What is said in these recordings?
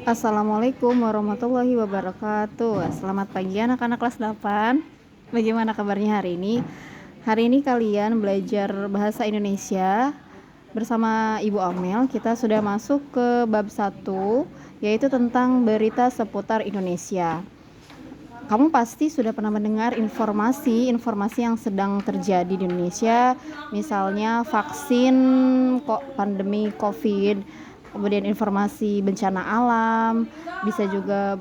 Assalamualaikum warahmatullahi wabarakatuh. Selamat pagi anak-anak kelas 8. Bagaimana kabarnya hari ini? Hari ini kalian belajar bahasa Indonesia bersama Ibu Amel. Kita sudah masuk ke bab 1, yaitu tentang berita seputar Indonesia. Kamu pasti sudah pernah mendengar informasi yang sedang terjadi di Indonesia, misalnya vaksin pandemi COVID, kemudian informasi bencana alam, bisa juga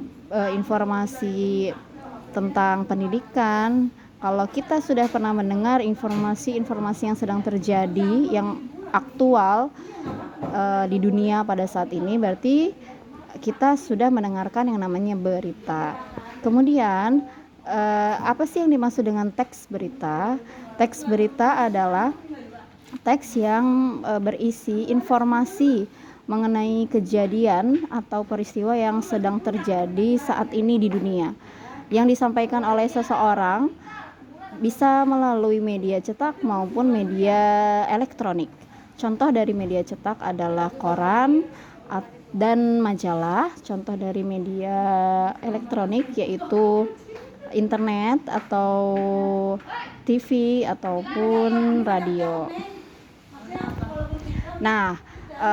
informasi tentang pendidikan. Kalau kita sudah pernah mendengar informasi yang sedang terjadi, yang aktual di dunia pada saat ini, berarti kita sudah mendengarkan yang namanya berita. Kemudian apa sih yang dimaksud dengan teks berita? Teks berita adalah teks yang berisi informasi mengenai kejadian atau peristiwa yang sedang terjadi saat ini di dunia, yang disampaikan oleh seseorang, bisa melalui media cetak maupun media elektronik. Contoh dari media cetak adalah koran dan majalah. Contoh dari media elektronik yaitu internet atau TV ataupun radio. Nah,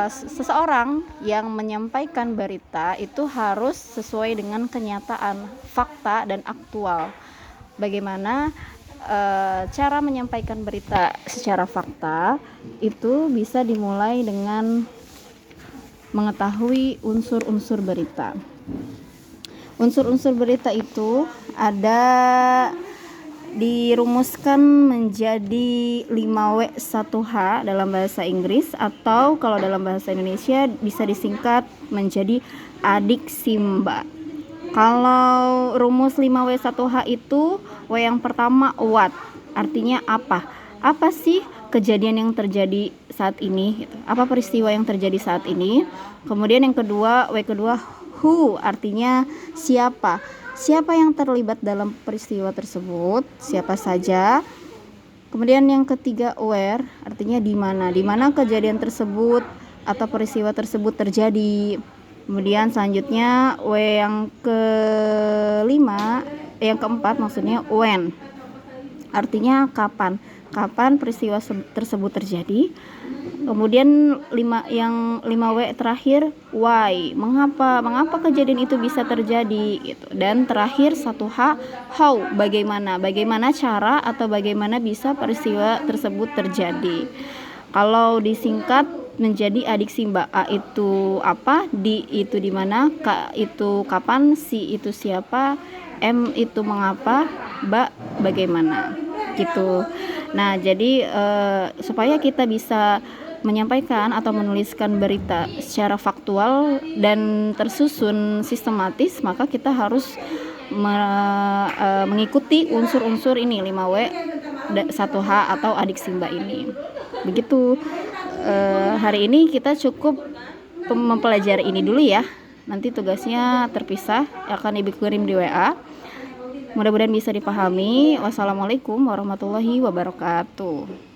seseorang yang menyampaikan berita itu harus sesuai dengan kenyataan, fakta, dan aktual. Bagaimana cara menyampaikan berita secara fakta itu bisa dimulai dengan mengetahui unsur-unsur berita. Unsur-unsur berita itu dirumuskan menjadi 5W1H dalam bahasa Inggris, atau kalau dalam bahasa Indonesia bisa disingkat menjadi adik Simba. Kalau rumus 5W1H itu, W yang pertama what, artinya apa? Apa sih kejadian yang terjadi saat ini? Apa peristiwa yang terjadi saat ini? Kemudian yang kedua, W kedua, who, artinya siapa? Siapa yang terlibat dalam peristiwa tersebut? Siapa saja? Kemudian yang ketiga, where, artinya di mana? Di mana kejadian tersebut atau peristiwa tersebut terjadi? Kemudian selanjutnya W yang keempat maksudnya when, artinya kapan peristiwa tersebut terjadi. Kemudian 5W terakhir why, mengapa kejadian itu bisa terjadi gitu. Dan terakhir 1H how, bagaimana cara atau bagaimana bisa peristiwa tersebut terjadi. Kalau disingkat menjadi adik Simba, A itu apa, D itu di mana, K itu kapan, C itu siapa, M itu mengapa, B bagaimana gitu. Nah, jadi supaya kita bisa menyampaikan atau menuliskan berita secara faktual dan tersusun sistematis, maka kita harus mengikuti unsur-unsur ini, 5W 1H atau adik Simba ini. Begitu. Hari ini kita cukup mempelajari ini dulu ya. Nanti tugasnya terpisah, akan Ibu kirim di WA. Mudah-mudahan bisa dipahami. Wassalamualaikum warahmatullahi wabarakatuh.